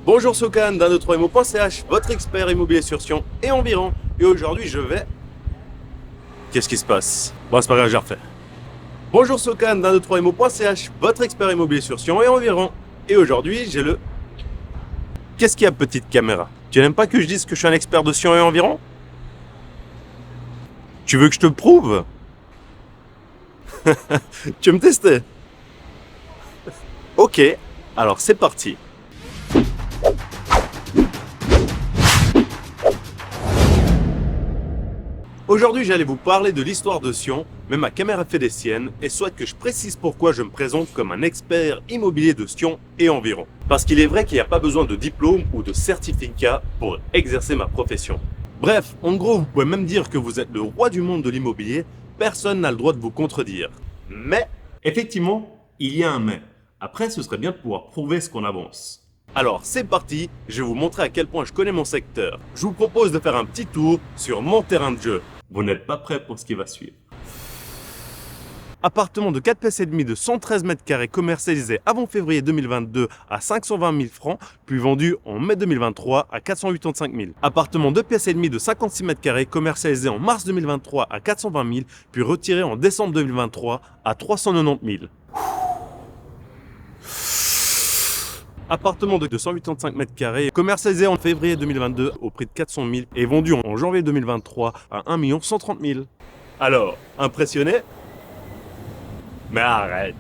Bonjour Sokan d'un23imo.ch, votre expert immobilier sur Sion et environ. Et aujourd'hui je vais... Qu'est-ce qui se passe? Bon c'est pas grave, j'ai refait. Bonjour Sokan d'un23imo.ch, votre expert immobilier sur Sion et environ. Et aujourd'hui j'ai le... Qu'est-ce qu'il y a petite caméra? Tu n'aimes pas que je dise que je suis un expert de Sion et environ? Tu veux que je te prouve? Tu veux me tester? Ok, alors c'est parti. Aujourd'hui, j'allais vous parler de l'histoire de Sion, mais ma caméra fait des siennes et souhaite que je précise pourquoi je me présente comme un expert immobilier de Sion et environ. Parce qu'il est vrai qu'il n'y a pas besoin de diplôme ou de certificat pour exercer ma profession. Bref, en gros, vous pouvez même dire que vous êtes le roi du monde de l'immobilier, personne n'a le droit de vous contredire. Mais, effectivement, il y a un mais. Après, ce serait bien de pouvoir prouver ce qu'on avance. Alors c'est parti, je vais vous montrer à quel point je connais mon secteur. Je vous propose de faire un petit tour sur mon terrain de jeu. Vous n'êtes pas prêts pour ce qui va suivre. Appartement de 4 pièces et demie de 113 mètres carrés commercialisé avant février 2022 à 520 000 francs, puis vendu en mai 2023 à 485 000. Appartement 2 pièces et demie de 56 mètres carrés commercialisé en mars 2023 à 420 000, puis retiré en décembre 2023 à 390 000. Appartement de 285 mètres carrés, commercialisé en février 2022 au prix de 400 000 et vendu en janvier 2023 à 1 130 000. Alors, impressionné? Mais arrête!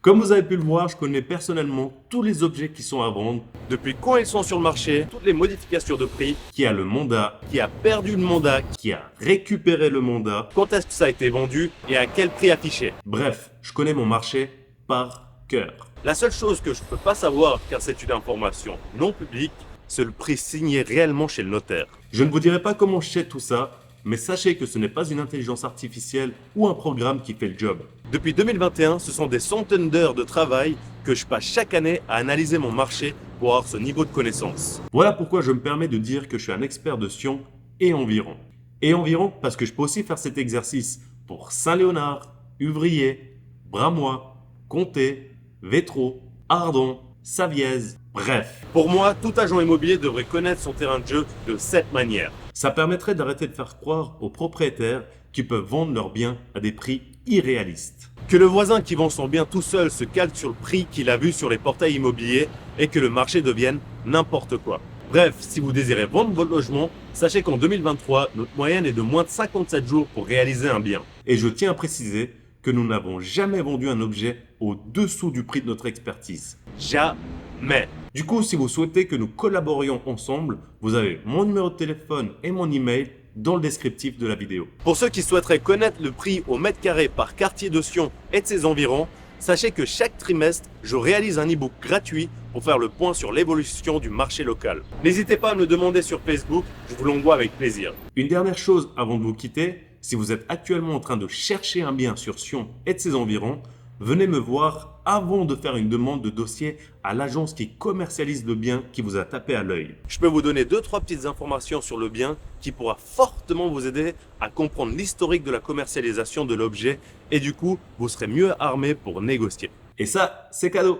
Comme vous avez pu le voir, je connais personnellement tous les objets qui sont à vendre, depuis quand ils sont sur le marché, toutes les modifications de prix, qui a le mandat, qui a perdu le mandat, qui a récupéré le mandat, quand est-ce que ça a été vendu et à quel prix affiché. Bref, je connais mon marché par cœur. La seule chose que je ne peux pas savoir, car c'est une information non publique, c'est le prix signé réellement chez le notaire. Je ne vous dirai pas comment je sais tout ça, mais sachez que ce n'est pas une intelligence artificielle ou un programme qui fait le job. Depuis 2021, ce sont des centaines d'heures de travail que je passe chaque année à analyser mon marché pour avoir ce niveau de connaissance. Voilà pourquoi je me permets de dire que je suis un expert de Sion et environ. Et environ parce que je peux aussi faire cet exercice pour Saint-Léonard, Uvrier, Bramois, Comté, Vétro, Ardon, Savièse, bref. Pour moi, tout agent immobilier devrait connaître son terrain de jeu de cette manière. Ça permettrait d'arrêter de faire croire aux propriétaires qui peuvent vendre leurs biens à des prix irréalistes. Que le voisin qui vend son bien tout seul se calque sur le prix qu'il a vu sur les portails immobiliers et que le marché devienne n'importe quoi. Bref, si vous désirez vendre votre logement, sachez qu'en 2023, notre moyenne est de moins de 57 jours pour réaliser un bien. Et je tiens à préciser que nous n'avons jamais vendu un objet au-dessous du prix de notre expertise. Jamais. Du coup, si vous souhaitez que nous collaborions ensemble, vous avez mon numéro de téléphone et mon email dans le descriptif de la vidéo. Pour ceux qui souhaiteraient connaître le prix au mètre carré par quartier de Sion et de ses environs, sachez que chaque trimestre, je réalise un e-book gratuit pour faire le point sur l'évolution du marché local. N'hésitez pas à me le demander sur Facebook, je vous l'envoie avec plaisir. Une dernière chose avant de vous quitter, si vous êtes actuellement en train de chercher un bien sur Sion et de ses environs, venez me voir avant de faire une demande de dossier à l'agence qui commercialise le bien qui vous a tapé à l'œil. Je peux vous donner 2-3 petites informations sur le bien qui pourra fortement vous aider à comprendre l'historique de la commercialisation de l'objet et du coup, vous serez mieux armé pour négocier. Et ça, c'est cadeau!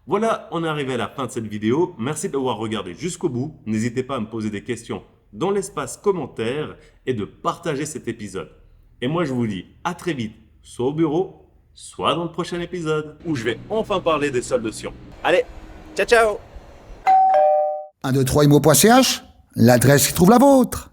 Voilà, on est arrivé à la fin de cette vidéo. Merci d'avoir regardé jusqu'au bout. N'hésitez pas à me poser des questions dans l'espace commentaire et de partager cet épisode. Et moi, je vous dis à très vite, soit au bureau, soit dans le prochain épisode, où je vais enfin parler des soldes de Sion. Allez, ciao ciao! 123imo.ch, l'adresse qui trouve la vôtre.